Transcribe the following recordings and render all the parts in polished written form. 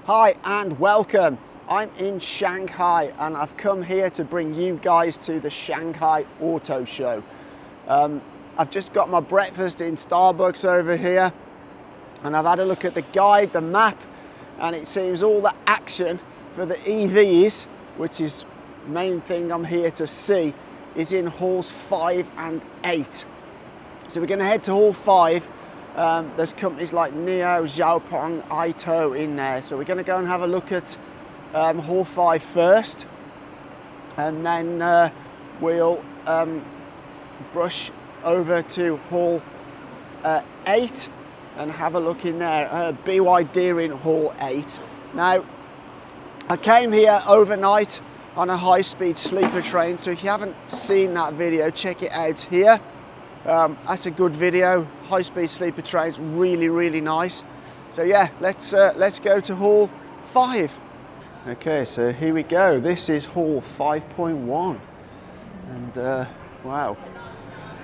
Hi and welcome. I'm in Shanghai and I've come here to bring you guys to the Shanghai Auto Show. I've just got my breakfast in Starbucks over here and I've had a look at the guide, the map, and it seems all the action for the EVs, which is the main thing I'm here to see, is in halls 5 and 8. So we're going to head to hall 5. There's companies like NIO, Peng, Auto in there. So we're going to go and have a look at hall 5 first, and then we'll brush over to hall 8 and have a look in there. BYD in hall 8. Now, I came here overnight on a high-speed sleeper train, so if you haven't seen that video, check it out here. That's a good video. High-speed sleeper trains, really nice. So yeah, let's go to hall 5. Okay, so here we go. This is hall 5.1, and wow,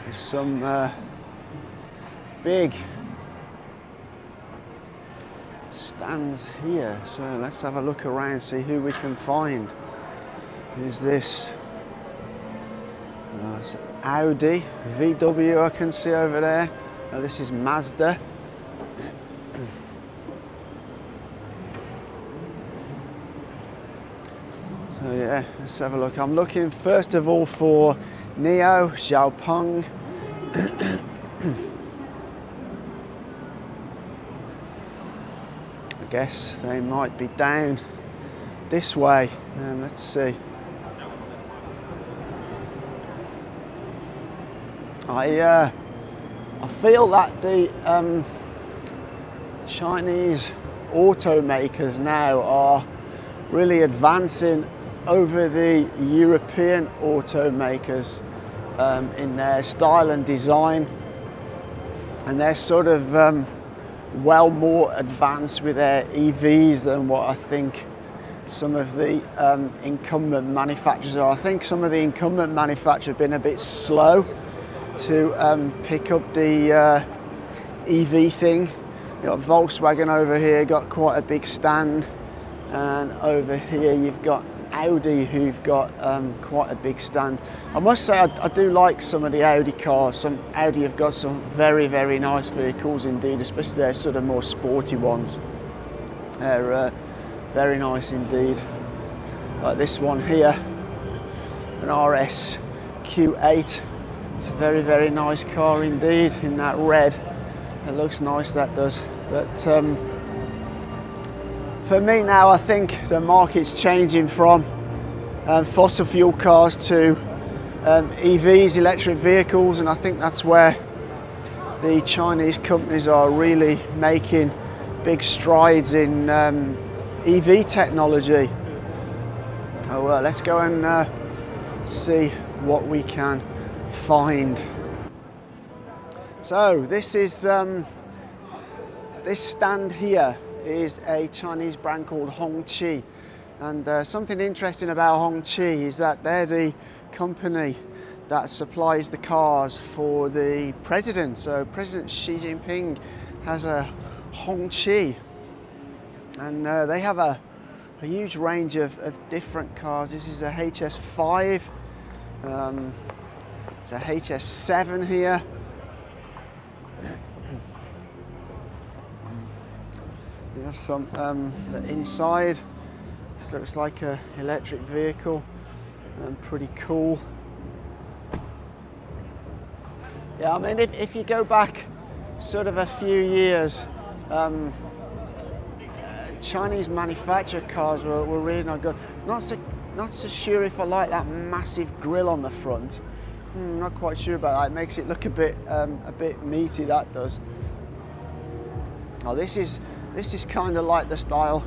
there's some big stands here. So let's have a look around, see who we can find. Who's this? It's Audi, VW I can see over there. Now this is Mazda. So yeah, let's have a look. I'm looking first of all for NIO, Xiaopeng. I guess they might be down this way. Let's see. I feel that the Chinese automakers now are really advancing over the European automakers in their style and design, and they're sort of well more advanced with their EVs than what I think some of the incumbent manufacturers are. I think some of the incumbent manufacturers have been a bit slow to pick up the EV thing. You've got Volkswagen over here, got quite a big stand, and over here you've got Audi, who've got quite a big stand. I must say I do like some of the Audi cars. Some Audi have got some very nice vehicles indeed, especially their sort of more sporty ones. They're very nice indeed. Like this one here, an RS Q8. It's a very nice car indeed, in that red. It looks nice, that does. But for me now, I think the market's changing from fossil fuel cars to EVs, electric vehicles, and I think that's where the Chinese companies are really making big strides in EV technology. Oh, let's go and see what we can find. So this is this stand here is a Chinese brand called Hongqi, and something interesting about Hongqi is that they're the company that supplies the cars for the president. So President Xi Jinping has a Hongqi, and they have a huge range of different cars. This is a HS5. There's a HS7 here. We have some the inside. This looks like an electric vehicle, and pretty cool. Yeah, I mean, if you go back sort of a few years, Chinese manufactured cars were really not good. Not so sure if I like that massive grille on the front. Not quite sure about that. It makes it look a bit meaty, that does. Oh, this is kind of like the style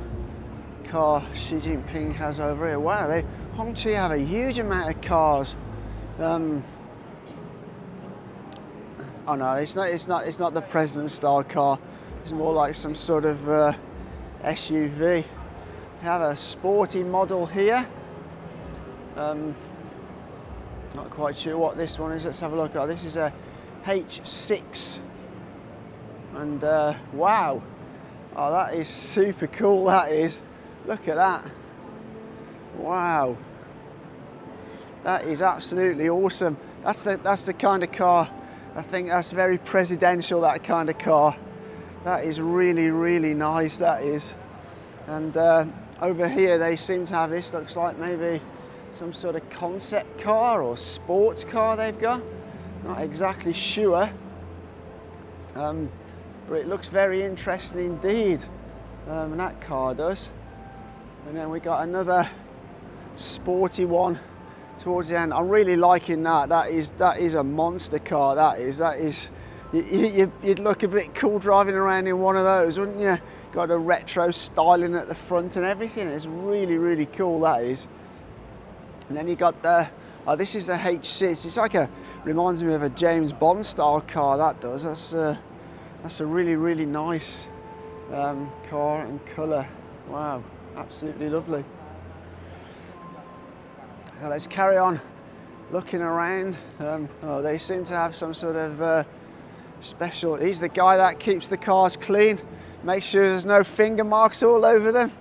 car Xi Jinping has over here. Wow, Hongqi have a huge amount of cars. Oh no, it's not the president style car. It's more like some sort of SUV. They have a sporty model here. Not quite sure what this one is. Let's have a look. Oh, this is a H6, and wow, Oh, that is super cool, that is. Look at that. Wow. That is absolutely awesome. That's the kind of car, I think that's very presidential, that kind of car. That is really, really nice, that is. And over here they seem to have, this looks like maybe some sort of concept car or sports car they've got. Not exactly sure. But it looks very interesting indeed. And that car does. And then we got another sporty one towards the end. I'm really liking that. That is a monster car. That is. You'd look a bit cool driving around in one of those, wouldn't you? Got a retro styling at the front and everything. It's really, really cool, that is. And then you got the, oh, this is the H6. It's like reminds me of a James Bond style car, that does. That's a really, really nice car and colour. Wow, absolutely lovely. Now let's carry on looking around. Oh, they seem to have some sort of special, he's the guy that keeps the cars clean. Make sure there's no finger marks all over them.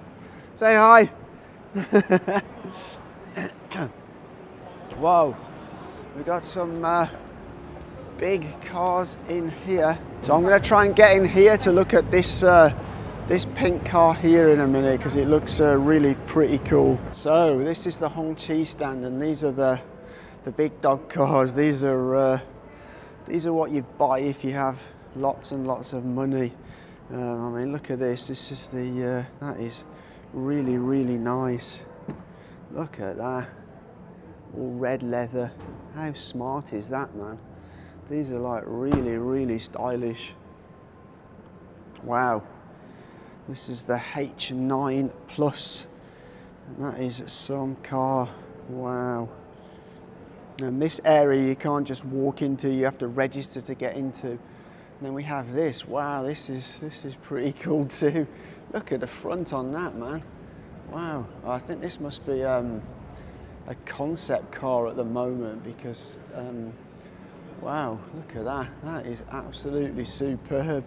Say hi. Whoa, we've got some big cars in here. So I'm going to try and get in here to look at this this pink car here in a minute, because it looks really pretty cool. So this is the Hongqi stand, and these are the big dog cars. These are what you buy if you have lots and lots of money. I mean, look at this. This is the that is really, really nice. Look at that. All red leather. How smart is that, man? These are like really, really stylish. Wow. This is the H9 Plus. And that is some car. Wow. And this area you can't just walk into, you have to register to get into. And then we have this. Wow, this is pretty cool too. Look at the front on that, man. Wow. I think this must be a concept car at the moment, because wow, look at that. That is absolutely superb.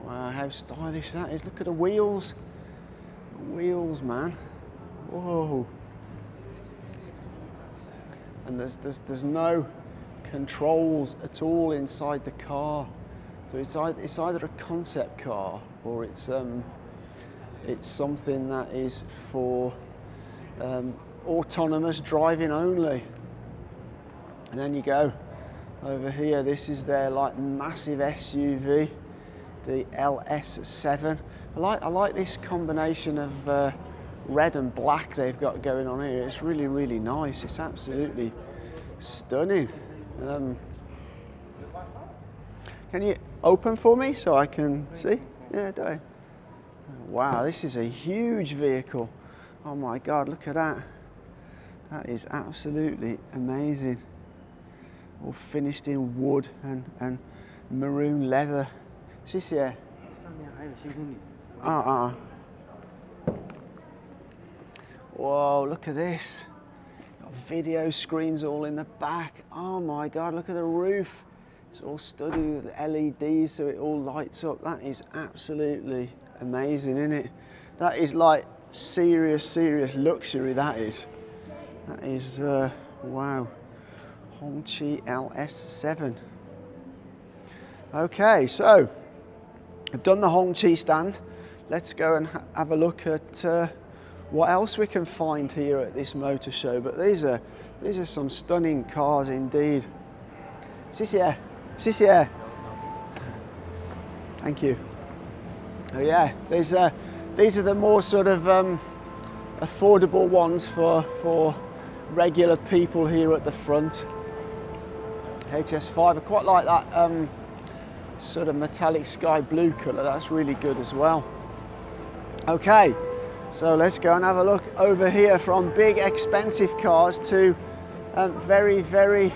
Wow, how stylish that is. Look at the wheels. The wheels, man. Whoa. And there's no controls at all inside the car. So it's either a concept car, or it's something that is for autonomous driving only. And then you go over here, this is their like massive SUV, the LS7. I like this combination of red and black they've got going on here. It's really, really nice. It's absolutely stunning. Can you open for me so I can see? Yeah, do I? Wow, this is a huge vehicle. Oh my God, look at that. That is absolutely amazing. All finished in wood and maroon leather. Xie. Whoa, look at this. Got video screens all in the back. Oh my God, look at the roof. It's all studded with LEDs so it all lights up. That is absolutely amazing, isn't it? That is like serious luxury, that is. That is, wow. Hongqi LS7. Okay, so I've done the Hongqi stand. Let's go and have a look at what else we can find here at this motor show. But these are some stunning cars indeed. Xie. Thank you. Oh yeah, these are the more sort of affordable ones for regular people here at the front. HS5, I quite like that sort of metallic sky blue colour. That's really good as well. Okay, so let's go and have a look over here, from big expensive cars to very, very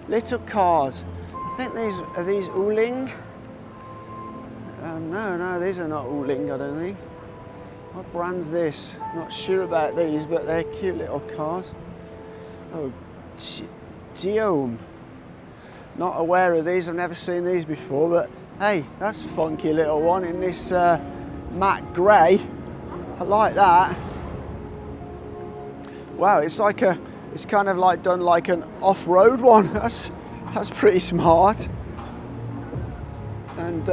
little cars. I think these Wuling? No, these are not Wuling, I don't think. What brand's this? Not sure about these, but they're cute little cars. Oh, Geom. Not aware of these, I've never seen these before, but Hey, that's a funky little one in this matte grey. I like that. Wow, it's kind of like done like an off-road one. That's pretty smart. And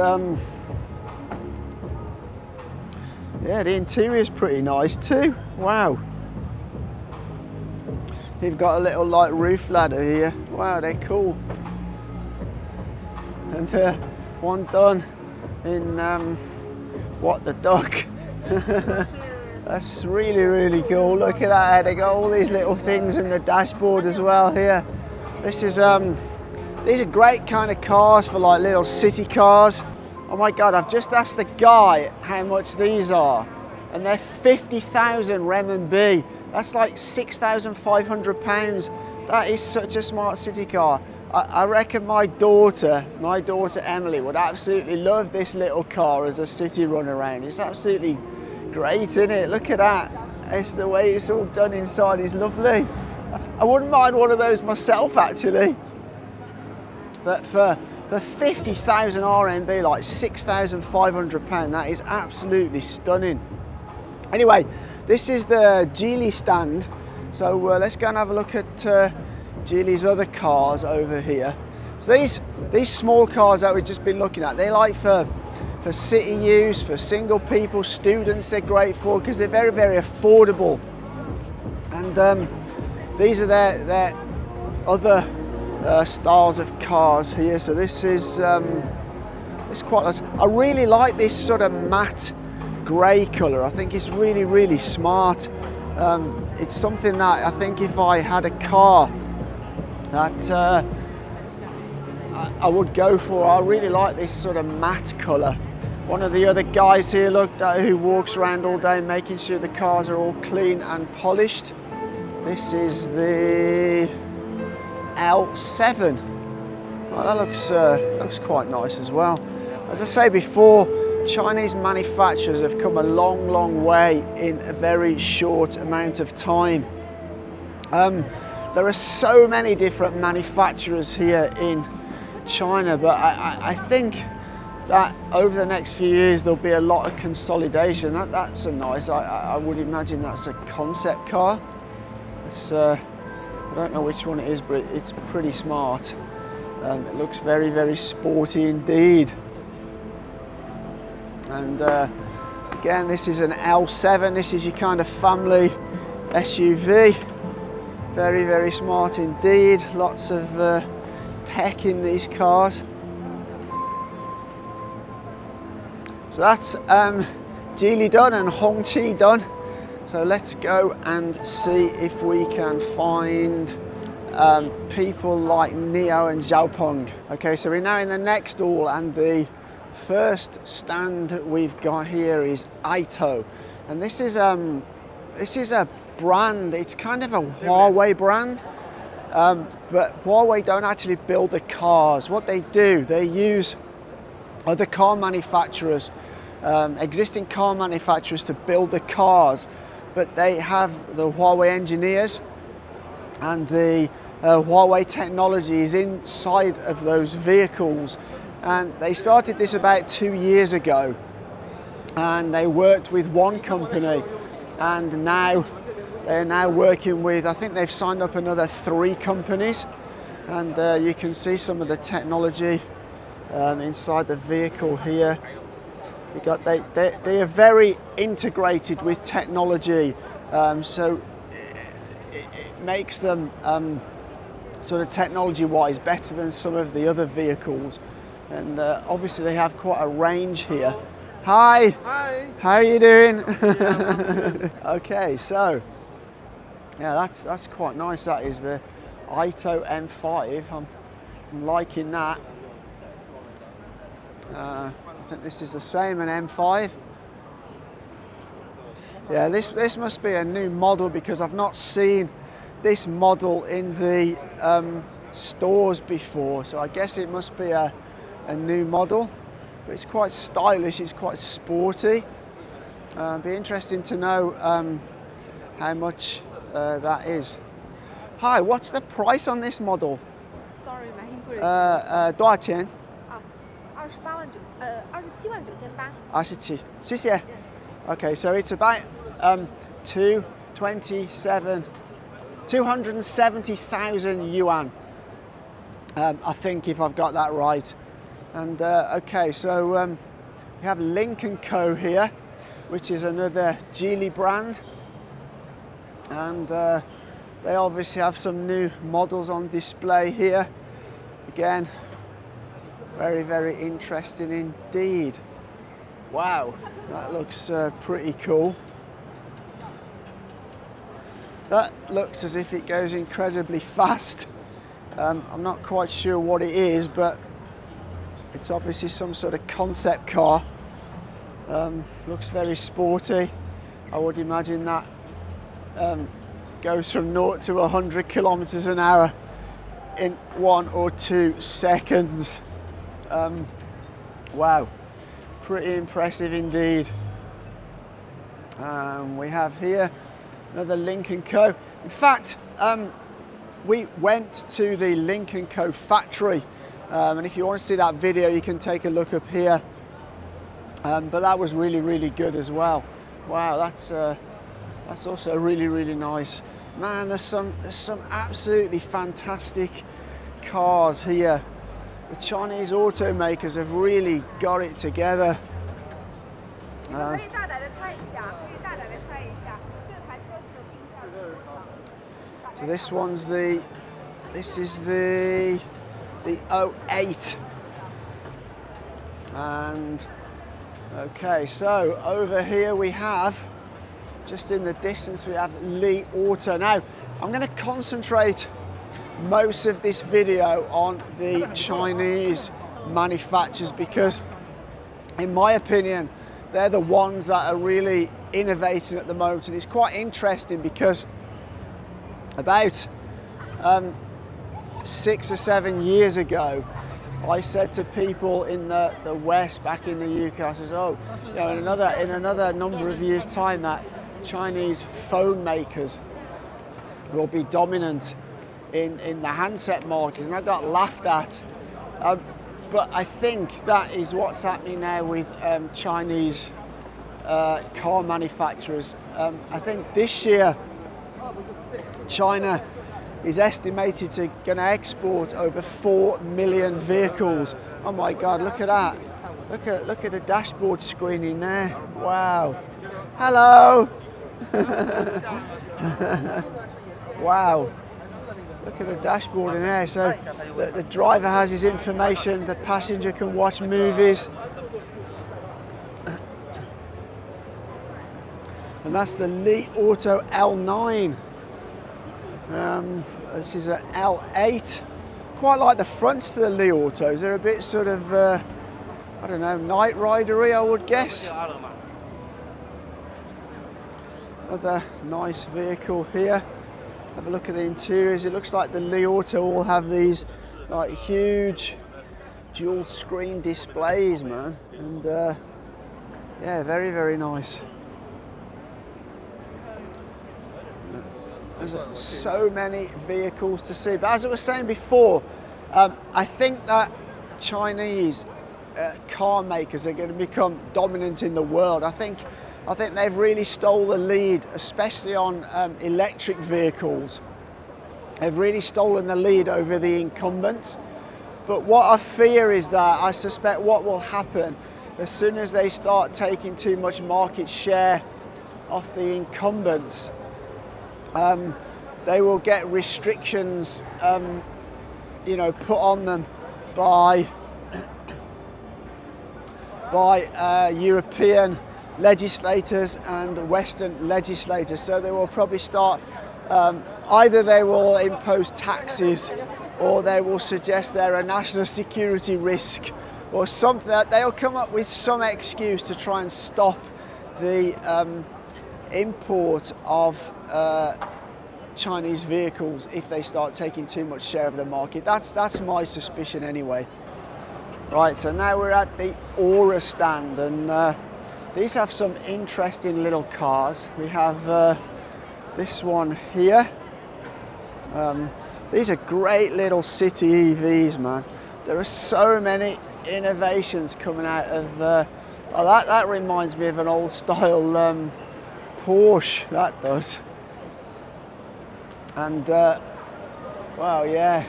yeah, the interior is pretty nice too. Wow. You've got a little like roof ladder here. Wow, they're cool. And one done in what, the duck. That's really, really cool. Look at that. They got all these little things in the dashboard as well here. This is these are great kind of cars for like little city cars. Oh my God, I've just asked the guy how much these are, and they're 50,000 renminbi. That's like £6,500. That is such a smart city car. I reckon my daughter Emily would absolutely love this little car as a city run around. It's absolutely great, isn't it? Look at that. It's the way it's all done inside is lovely. I wouldn't mind one of those myself actually. But for 50,000 RMB, like £6,500, that is absolutely stunning. Anyway, this is the Geely stand. So let's go and have a look at Geely's other cars over here. So these small cars that we've just been looking at, they like for city use, for single people, students, they're great for because they're very, very affordable. And these are their other styles of cars here. So this is it's quite nice. I really like this sort of matte grey colour. I think it's really, really smart. It's something that I think if I had a car that I would go for. I really like this sort of matte colour. One of the other guys here, look, who walks around all day making sure the cars are all clean and polished. This is the L7. Well, that looks quite nice as well. As I say before, Chinese manufacturers have come a long, long way in a very short amount of time. There are so many different manufacturers here in China, but I think that over the next few years there'll be a lot of consolidation. That's a nice, I would imagine that's a concept car. It's, I don't know which one it is, but it's pretty smart. It looks very, very sporty indeed. And again, this is an L7. This is your kind of family SUV. Very, very smart indeed. Lots of tech in these cars. So that's Geely done and Hongqi done. So let's go and see if we can find people like Neo and Xiaopeng. Okay, so we're now in the next stall, and the first stand we've got here is Aito, and this is a brand. It's kind of a Huawei brand, but Huawei don't actually build the cars. What they do, they use other car manufacturers, existing car manufacturers, to build the cars, but they have the Huawei engineers, and the Huawei technology is inside of those vehicles. And they started this about 2 years ago, and they worked with one company, and now they're now working with, I think they've signed up another 3 companies, and you can see some of the technology inside the vehicle here. We got they are very integrated with technology, so it makes them sort of technology-wise better than some of the other vehicles. And obviously they have quite a range here. Hi. Hi. How are you doing? Yeah, okay, so yeah, that's quite nice. That is the Aito M5. I'm liking that. I think this is the same, an M5. Yeah, this must be a new model because I've not seen this model in the stores before. So I guess it must be a new model, but it's quite stylish, it's quite sporty. Be interesting to know how much that is. Hi, what's the price on this model? Sorry, my English. 多少钱? 28万27,000，谢谢。Okay, so it's about 270,000 yuan. I think, if I've got that right. And okay, so we have Link & Co here, which is another Geely brand, and they obviously have some new models on display here. Again, very, very interesting indeed. Wow, that looks pretty cool. That looks as if it goes incredibly fast. I'm not quite sure what it is, but it's obviously some sort of concept car. Looks very sporty. I would imagine that goes from 0 to 100 kilometers an hour in 1 or 2 seconds. Wow, pretty impressive indeed. We have here another Link & Co. In fact, we went to the Link & Co factory, and if you want to see that video, you can take a look up here. But that was really, really good as well. Wow, that's also really, really nice. Man, there's some absolutely fantastic cars here. The Chinese automakers have really got it together. So this is the 08. And okay, so over here we have, just in the distance, we have Li Auto. Now, I'm going to concentrate most of this video on the Chinese manufacturers because, in my opinion, they're the ones that are really innovating at the moment. And it's quite interesting because about 6 or 7 years ago, I said to people in the West, back in the UK, I says, oh, you know, in another number of years' time, that Chinese phone makers will be dominant in the handset market, and I got laughed at. But I think that is what's happening now with Chinese car manufacturers. I think this year China is estimated to going to export over 4 million vehicles. Oh my God, look at that. Look at the dashboard screen in there. Wow. Hello. Wow. Look at the dashboard in there. So the driver has his information, the passenger can watch movies. And that's the Li Auto L9. This is an L8. Quite like the fronts to the Li Autos. They're a bit sort of, I don't know, Knight Rider-y, I would guess. Another nice vehicle here. Have a look at the interiors. It looks like the Li Auto all have these like huge dual screen displays, man. And yeah, very, very nice. There's so many vehicles to see, but as I was saying before, I think that Chinese car makers are going to become dominant in the world. I think they've really stole the lead, especially on electric vehicles. They've really stolen the lead over the incumbents. But what I fear is that I suspect what will happen as soon as they start taking too much market share off the incumbents, they will get restrictions, you know, put on them by European legislators and Western legislators. So they will probably start, either they will impose taxes, or they will suggest they're a national security risk, or something. That they'll come up with some excuse to try and stop the import of Chinese vehicles if they start taking too much share of the market. That's my suspicion anyway. Right, so now we're at the Aura stand, and these have some interesting little cars. We have this one here. These are great little city EVs, man. There are so many innovations coming out of oh, that reminds me of an old style Porsche, that does. And wow, yeah,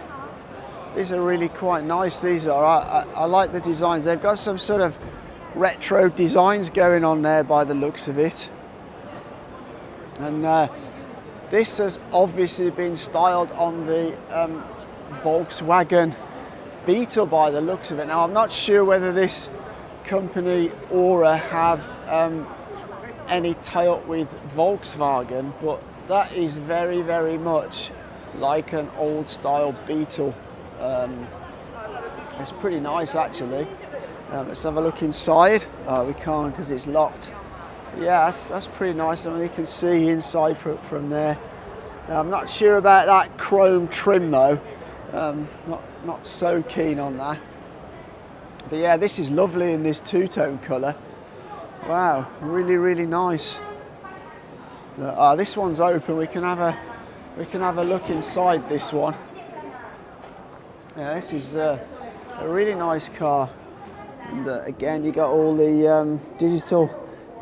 these are really quite nice. These are, I like the designs. They've got some sort of retro designs going on there by the looks of it. And this has obviously been styled on the Volkswagen Beetle by the looks of it. Now I'm not sure whether this company Aura have any tie-up with Volkswagen, but that is very, very much like an old style Beetle. It's pretty nice actually. Let's have a look inside. Oh, we can't because it's locked. Yeah, that's pretty nice. I mean, you can see inside from there. Now, I'm not sure about that chrome trim though. Not so keen on that. But yeah, this is lovely in this two-tone colour. Wow, really, really nice. This one's open. We can have a look inside this one. Yeah, this is a really nice car. And again, you got all the digital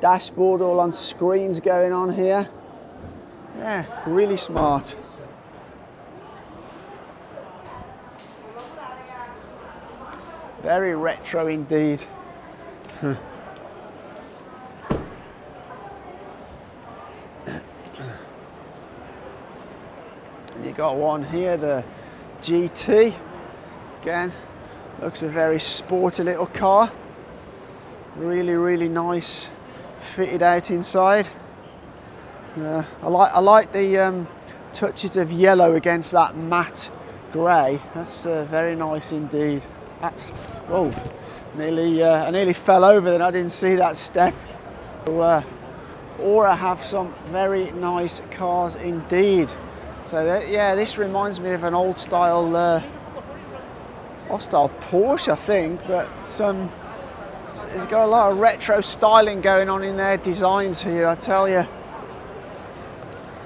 dashboard all on screens going on here. Yeah, really smart. Very retro indeed. And you got one here, the GT. Again, looks a very sporty little car. Really, really nice, fitted out inside. I like the touches of yellow against that matte grey. That's very nice indeed. Whoa! I nearly fell over then. I didn't see that step. Aura have some very nice cars indeed. So yeah, this reminds me of an old style Porsche, I think, but it's got a lot of retro styling going on in their designs here, I tell you.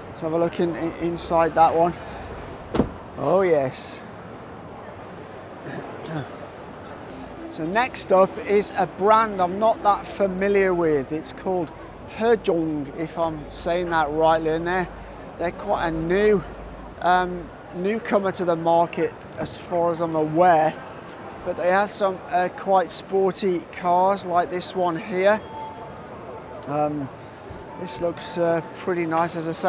Let's have a look inside that one. Oh yes. So next up is a brand I'm not that familiar with. It's called Hejong, if I'm saying that rightly, and they're quite a new newcomer to the market as far as I'm aware, but they have some quite sporty cars like this one here. This looks pretty nice. As I say,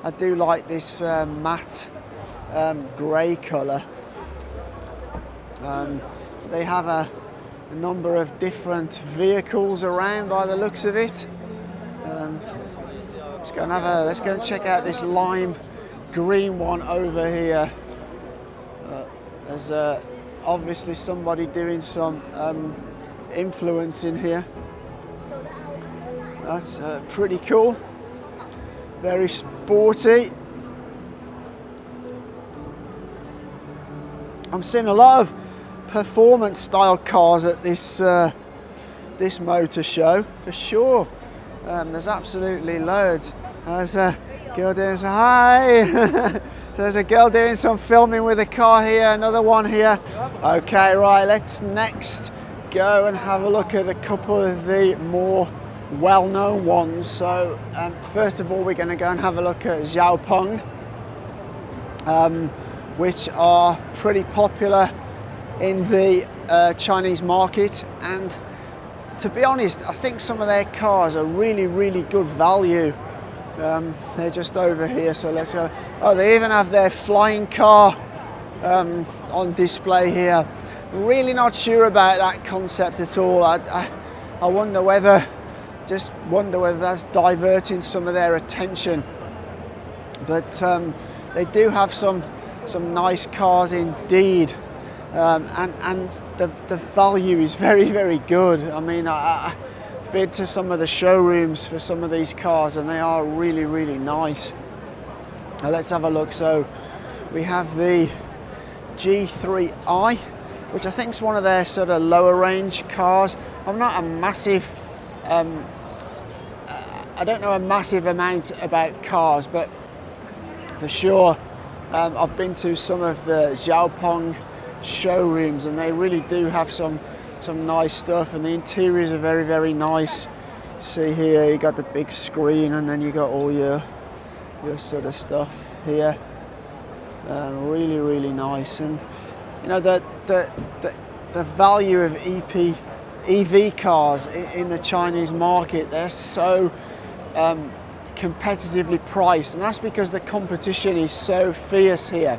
I do like this matte grey colour. They have a number of different vehicles around by the looks of it. Let's go and check out this lime green one over here. There's obviously somebody doing some influence in here. That's pretty cool. Very sporty. I'm seeing a lot of performance style cars at this motor show for sure. There's absolutely loads. There's a girl doing some hi. There's a girl doing some filming with a car here, another one here. Okay, right, let's next go and have a look at a couple of the more well-known ones. So first of all, we're going to go and have a look at Peng, which are pretty popular in the Chinese market, and to be honest, I think some of their cars are really, really good value. They're just over here, so let's go. Oh, they even have their flying car on display here. Really not sure about that concept at all. I wonder whether that's diverting some of their attention. But they do have some nice cars indeed, and the value is very, very good. I mean, I've been to some of the showrooms for some of these cars, and they are really, really nice. Now let's have a look. So we have the G3i, which I think is one of their sort of lower range cars. I'm not a massive, I don't know a massive amount about cars, but for sure I've been to some of the Peng showrooms, and they really do have some some nice stuff, and the interiors are very, very nice. See here, you got the big screen, and then you got all your sort of stuff here. Really, really nice. And you know, the value of EV cars in the Chinese market, they're so competitively priced, and that's because the competition is so fierce here.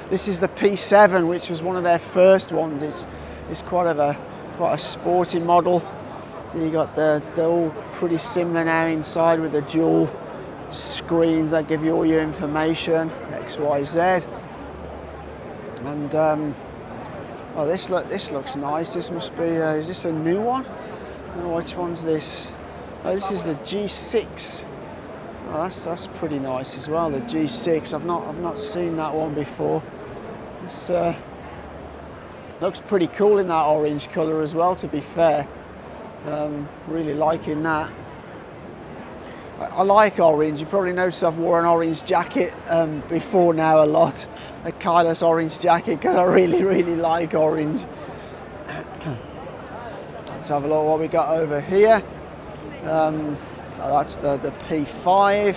This is the P7, which was one of their first ones. It's quite a sporty model. You got they're all pretty similar now inside, with the dual screens that give you all your information, X, Y, Z. And oh, this looks nice. This must be is this a new one? No, which one's this? Oh, this is the G6. Oh, that's pretty nice as well. The G6. I've not seen that one before. This looks pretty cool in that orange colour as well, to be fair. Really liking that. I like orange. You probably noticed I've worn an orange jacket before now a lot. A Kylos orange jacket, because I really, really like orange. Let's have a look what we got over here. Oh, that's the P5.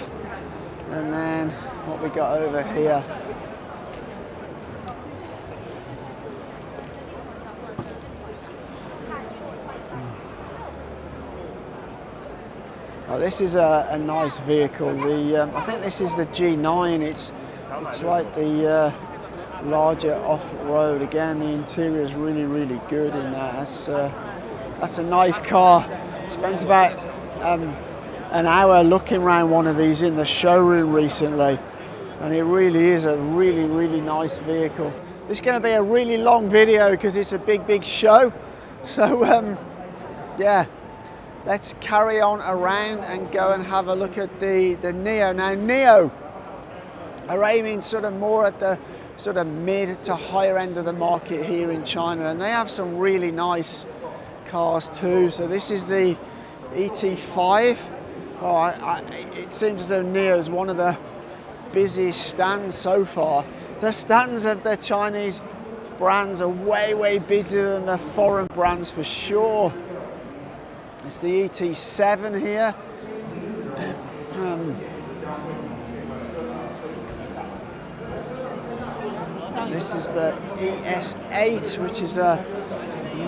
And then what we got over here. Oh, this is a nice vehicle. I think this is the G9. It's like the larger off-road. Again, the interior is really, really good in that. That's a nice car. Spent about an hour looking around one of these in the showroom recently, and it really is a really, really nice vehicle. This is going to be a really long video because it's a big show. So yeah. Let's carry on around and go and have a look at the Neo. Now, Neo are aiming sort of more at the sort of mid to higher end of the market here in China, and they have some really nice cars too. So this is the ET5. Oh, it seems as though Neo is one of the busiest stands so far. The stands of the Chinese brands are way busier than the foreign brands for sure. It's the ET7 here. This is the ES8, which is a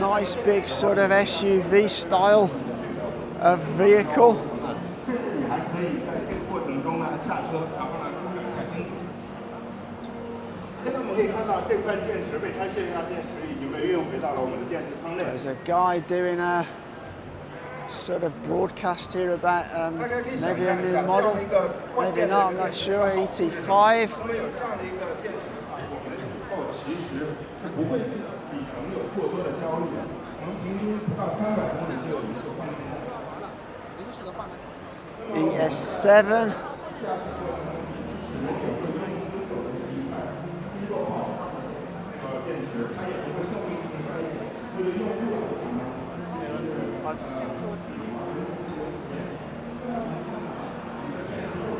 nice big sort of SUV style of vehicle. There's a guy doing a sort of broadcast here about maybe a new model, maybe not, I'm not sure, ET5. ES7.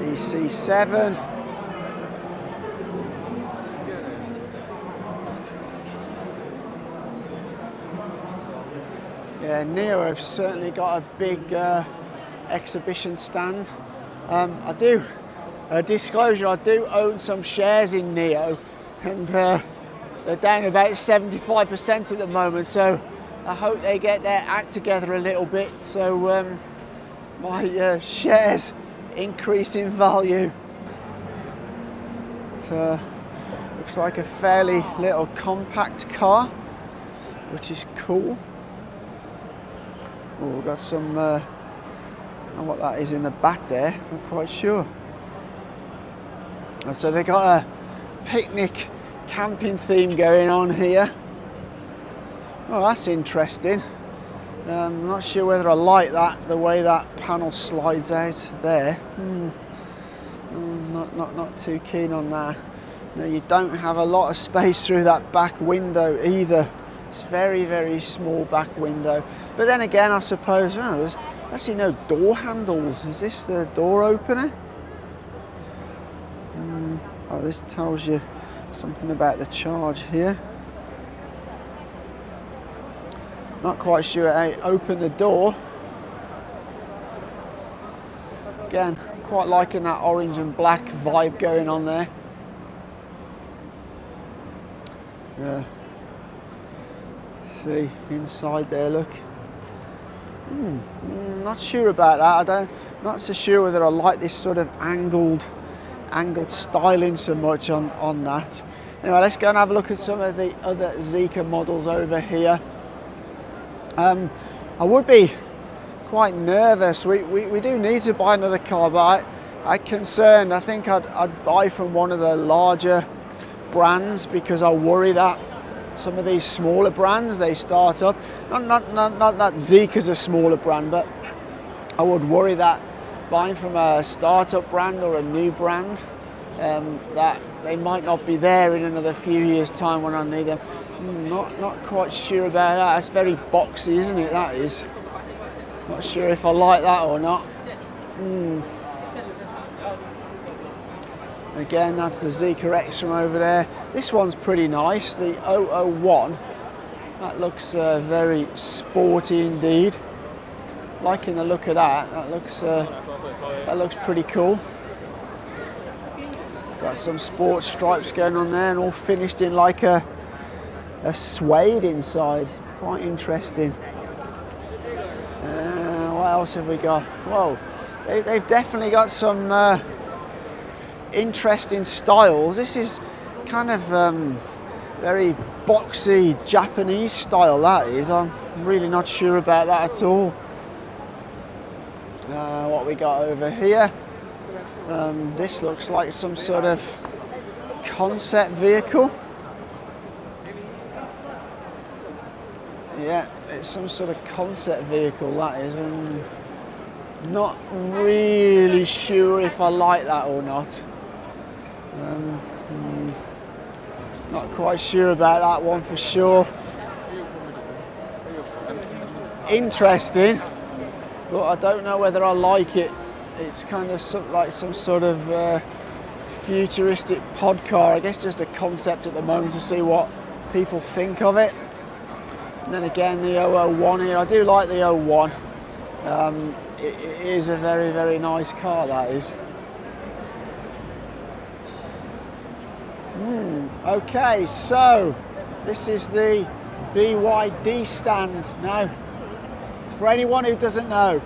EC7. Yeah, Neo have certainly got a big exhibition stand. I do, disclosure, I do own some shares in Neo, and they're down about 75% at the moment, so I hope they get their act together a little bit, so my shares increase in value. It looks like a fairly little compact car, which is cool. Oh, we've got some, I don't know what that is in the back there, I'm not quite sure. And so they got a picnic camping theme going on here. Oh, that's interesting. I'm not sure whether I like that, the way that panel slides out there. Not too keen on that. No, you don't have a lot of space through that back window either. It's very small back window. But then again, I suppose, oh, there's actually no door handles. Is this the door opener? Oh, this tells you something about the charge here. Not quite sure how to open the door. Again, quite liking that orange and black vibe going on there. Yeah. See inside there, look. Not sure about that. Not so sure whether I like this sort of angled styling so much on that. Anyway, let's go and have a look at some of the other Zeekr models over here. I would be quite nervous. We do need to buy another car, but I'm concerned. I think I'd buy from one of the larger brands, because I worry that some of these smaller brands, they start up. Not that Zeekr's a smaller brand, but I would worry that buying from a startup brand or a new brand, that they might not be there in another few years' time when I need them. Not quite sure about that. That's very boxy, isn't it? That is. Not sure if I like that or not. Again, that's the Zeekr X from over there. This one's pretty nice, the 001. That looks very sporty indeed. Liking the look of that. That looks pretty cool. Got some sports stripes going on there, and all finished in like a suede inside. Quite interesting. What else have we got? Whoa, they've definitely got some interesting styles. This is kind of very boxy Japanese style, that is. I'm really not sure about that at all. What we got over here, this looks like some sort of concept vehicle. Yeah, it's some sort of concept vehicle, that is, and not really sure if I like that or not. Not quite sure about that one for sure. Interesting, but I don't know whether I like it. It's kind of like some sort of futuristic pod car. I guess just a concept at the moment to see what people think of it. And then again, the 001 here. I do like the 01. It is a very, very nice car, that is. Okay, so this is the BYD stand. Now, for anyone who doesn't know,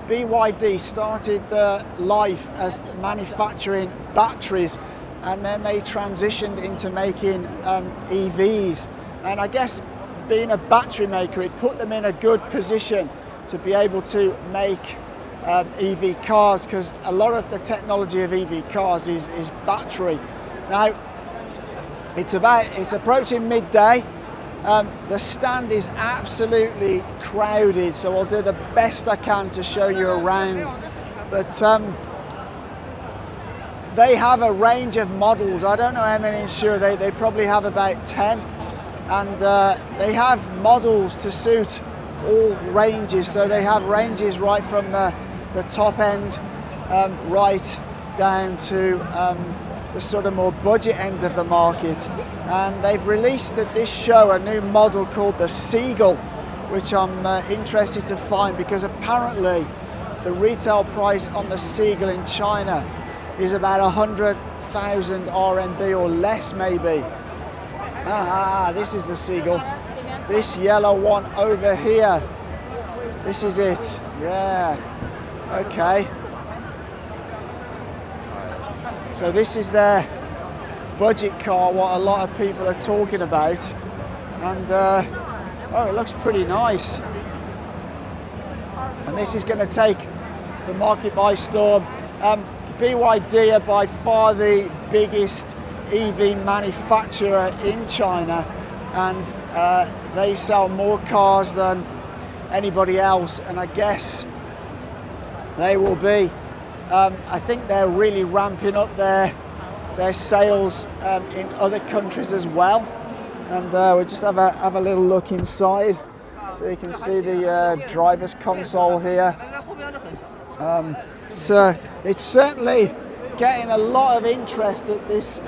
BYD started their life as manufacturing batteries, and then they transitioned into making EVs. And I guess being a battery maker, it put them in a good position to be able to make EV cars, because a lot of the technology of EV cars is battery. Now, it's approaching midday. The stand is absolutely crowded, so I'll do the best I can to show you around. But they have a range of models. I don't know how many, sure, they probably have about 10. And they have models to suit all ranges. So they have ranges right from the top end right down to the sort of more budget end of the market. And they've released at this show a new model called the Seagull, which I'm interested to find, because apparently the retail price on the Seagull in China is about 100,000 RMB or less maybe. This is the Seagull. This yellow one over here. This is it. Yeah. Okay. So this is their budget car, what a lot of people are talking about. And oh, it looks pretty nice. And this is going to take the market by storm. BYD are by far the biggest EV manufacturer in China, and they sell more cars than anybody else, and I guess they will be, I think they're really ramping up their sales in other countries as well. And we'll just have a little look inside, so you can see the driver's console here. So it's certainly getting a lot of interest at this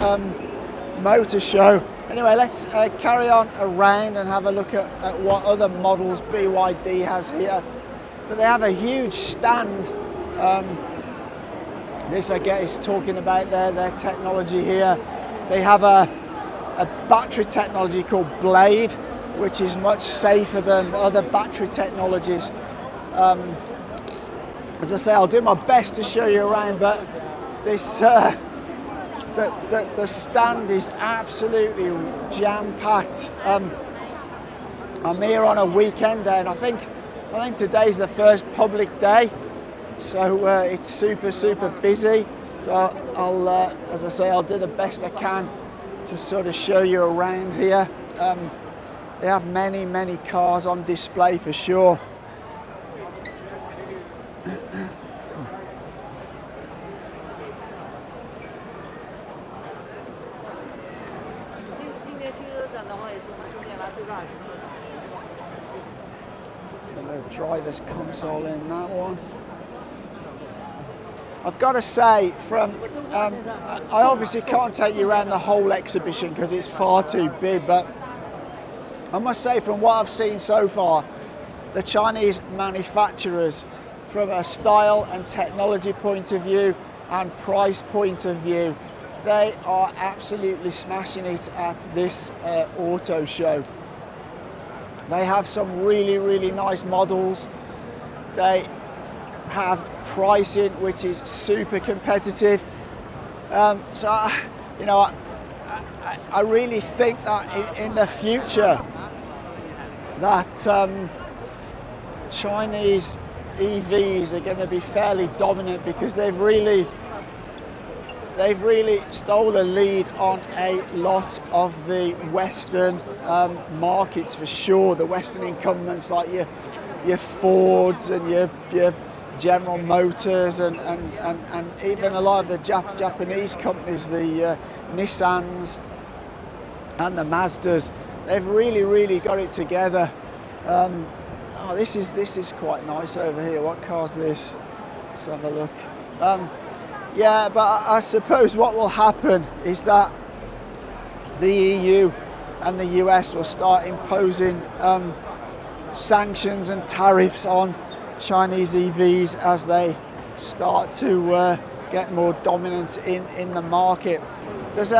motor show. Anyway, let's carry on around and have a look at what other models BYD has here. But they have a huge stand. This I guess is talking about their technology here. They have a battery technology called Blade, which is much safer than other battery technologies. As I say, I'll do my best to show you around, but this the stand is absolutely jam-packed. I'm here on a weekend day, and I think today's the first public day, so it's super busy. So I'll as I say, I'll do the best I can to sort of show you around here. They have many cars on display for sure. The driver's console in that one. I've got to say, I obviously can't take you around the whole exhibition because it's far too big, but I must say, from what I've seen so far, the Chinese manufacturers, from a style and technology point of view and price point of view, they are absolutely smashing it at this auto show. They have some really nice models. They have pricing which is super competitive. So I really think that in the future that Chinese EVs are going to be fairly dominant, because they've really stole the lead on a lot of the Western markets for sure. The Western incumbents like your Fords and your General Motors and even a lot of the Japanese companies, the Nissans and the Mazdas. They've really got it together. Oh, this is quite nice over here. What car's this? Let's have a look. Yeah, but I suppose what will happen is that the EU and the US will start imposing sanctions and tariffs on Chinese EVs as they start to get more dominant in the market. There's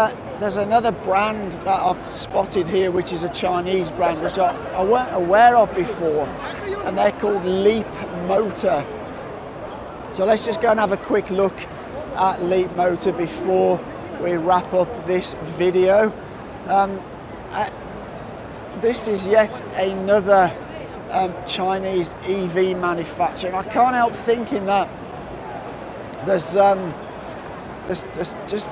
another brand that I've spotted here, which is a Chinese brand, which I weren't aware of before, and they're called Leap Motor. So let's just go and have a quick look at Leap Motor before we wrap up this video. This is yet another Chinese EV manufacturer, and I can't help thinking that there's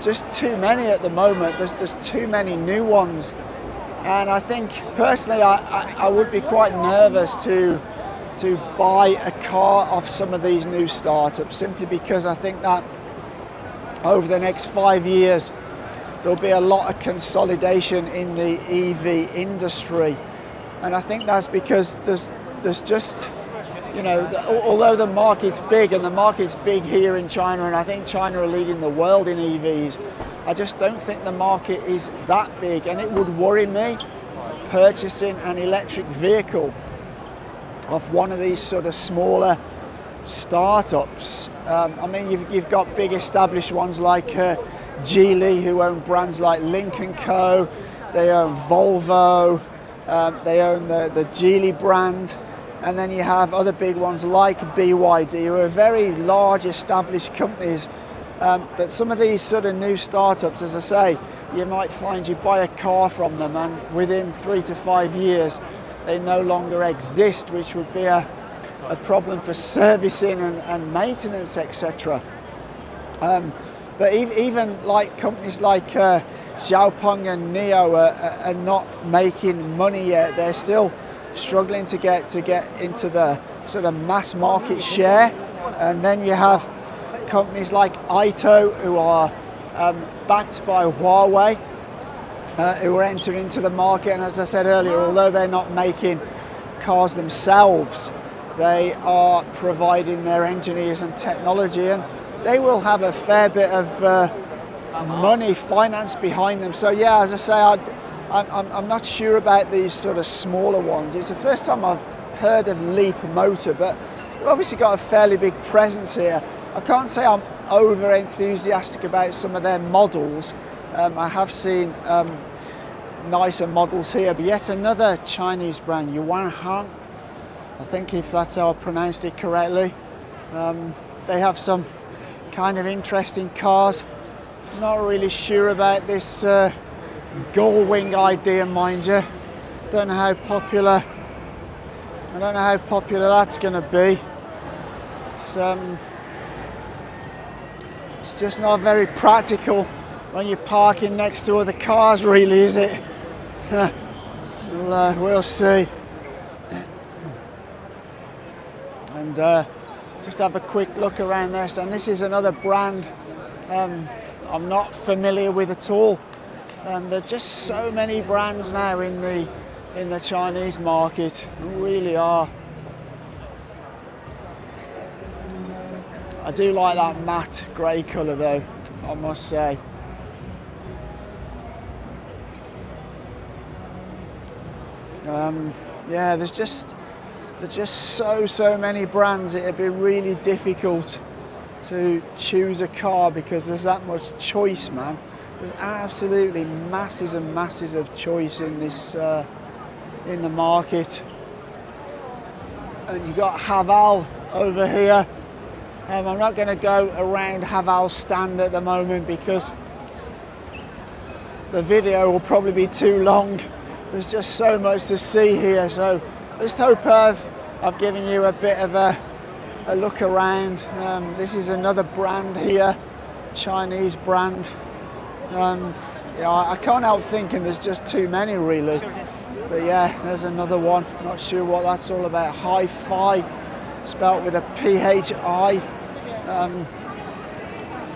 just too many at the moment. There's too many new ones, and I think personally I would be quite nervous to buy a car off some of these new startups, simply because I think that over the next 5 years there'll be a lot of consolidation in the EV industry, and I think that's because there's just, although the market's big, and the market's big here in China, and I think China are leading the world in EVs, I just don't think the market is that big, and it would worry me purchasing an electric vehicle of one of these sort of smaller startups. I mean, you've got big established ones like Geely, who own brands like Lynk & Co. They own Volvo. They own the Geely brand. And then you have other big ones like BYD, who are very large established companies. But some of these sort of new startups, as I say, you might find you buy a car from them and within 3 to 5 years they no longer exist, which would be a problem for servicing and maintenance, etc. But even like companies like Xiaopeng and NIO are not making money yet. They're still struggling to get into the sort of mass market share. And then you have companies like Aito, who are backed by Huawei, who are entering into the market. And as I said earlier, although they're not making cars themselves, they are providing their engineers and technology, and they will have a fair bit of money, finance behind them. So yeah, as I say, I'm not sure about these sort of smaller ones. It's the first time I've heard of Leap Motor, but they've obviously got a fairly big presence here. I can't say I'm over enthusiastic about some of their models. I have seen nicer models here, but yet another Chinese brand, Yuanhan, I think, if that's how I pronounced it correctly. They have some kind of interesting cars. Not really sure about this gull wing idea, mind you. Don't know how popular. I don't know how popular that's going to be. It's just not very practical when you're parking next to other cars, really, is it? We'll see. And just have a quick look around this. And this is another brand I'm not familiar with at all. And there are just so many brands now in the Chinese market. There really are. I do like that matte grey colour though, I must say. Yeah, there's just so many brands. It'd be really difficult to choose a car because there's that much choice, man. There's absolutely masses and masses of choice in this in the market. And you've got Haval over here. I'm not going to go around Haval's stand at the moment because the video will probably be too long. There's just so much to see here, so just hope I've given you a bit of a look around. This is another brand here, Chinese brand. You know, I can't help thinking there's just too many really. But yeah, there's another one. Not sure what that's all about. Hi-Fi, spelt with a P-H-I.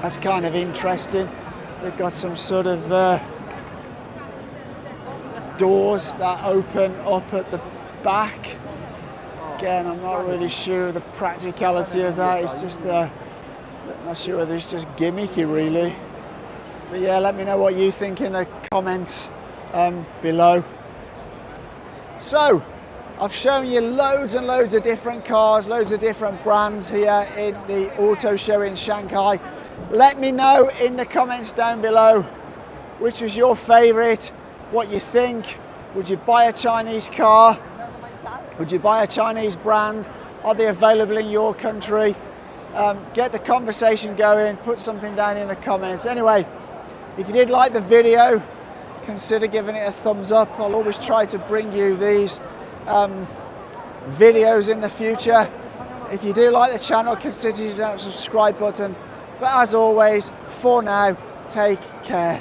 That's kind of interesting. They've got some sort of doors that open up at the back. Again, I'm not really sure of the practicality of that. It's just, not sure whether it's just gimmicky really. But yeah, let me know what you think in the comments below. So, I've shown you loads and loads of different cars, loads of different brands here in the auto show in Shanghai. Let me know in the comments down below which was your favourite, what you think. Would you buy a Chinese car? Would you buy a Chinese brand? Are they available in your country? Get the conversation going, put something down in the comments. Anyway, if you did like the video, consider giving it a thumbs up. I'll always try to bring you these videos in the future. If you do like the channel, consider hitting that subscribe button. But as always, for now, take care.